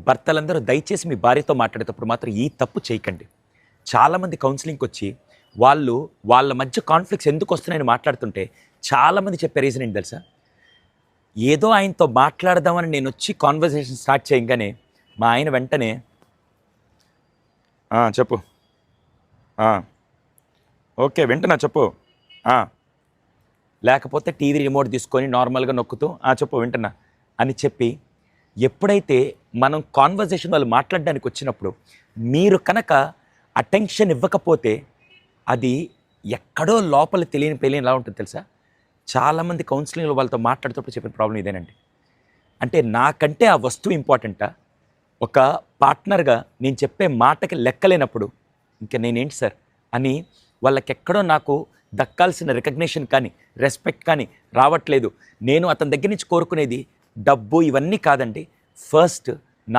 భర్తలందరూ దయచేసి మీ భార్యతో మాట్లాడేటప్పుడు మాత్రం ఈ తప్పు చేయకండి. చాలామంది కౌన్సిలింగ్కి వచ్చి వాళ్ళ మధ్య కాన్ఫ్లిక్ట్స్ ఎందుకు వస్తున్నాయని మాట్లాడుతుంటే చాలామంది చెప్పే రీజన్ ఏంటి తెలుసా? ఏదో ఆయనతో మాట్లాడదామని నేను వచ్చి కాన్వర్సేషన్ స్టార్ట్ చేయగానే మా ఆయన వెంటనే చెప్పు, ఓకే వింటున్నా చెప్పు, లేకపోతే టీవీ రిమోట్ తీసుకొని నార్మల్గా నొక్కుతూ చెప్పు వింటున్నా అని చెప్పి, ఎప్పుడైతే మనం కాన్వర్జేషన్ వాళ్ళు మాట్లాడడానికి వచ్చినప్పుడు మీరు కనుక అటెన్షన్ ఇవ్వకపోతే అది ఎక్కడో లోపల తెలియని ఎలా ఉంటుంది తెలుసా? చాలామంది కౌన్సిలింగ్లో వాళ్ళతో మాట్లాడుతూ చెప్పిన ప్రాబ్లం ఇదేనండి. అంటే నాకంటే ఆ వస్తువు ఇంపార్టెంటా? ఒక పార్ట్నర్గా నేను చెప్పే మాటకి లెక్కలేనప్పుడు ఇంకా నేనేంటి సార్ అని వాళ్ళకెక్కడో నాకు దక్కాల్సిన రికగ్నిషన్ కానీ రెస్పెక్ట్ కానీ రావట్లేదు. నేను అతని దగ్గర నుంచి కోరుకునేది డబ్బు ఇవన్నీ కాదండి. ఫస్ట్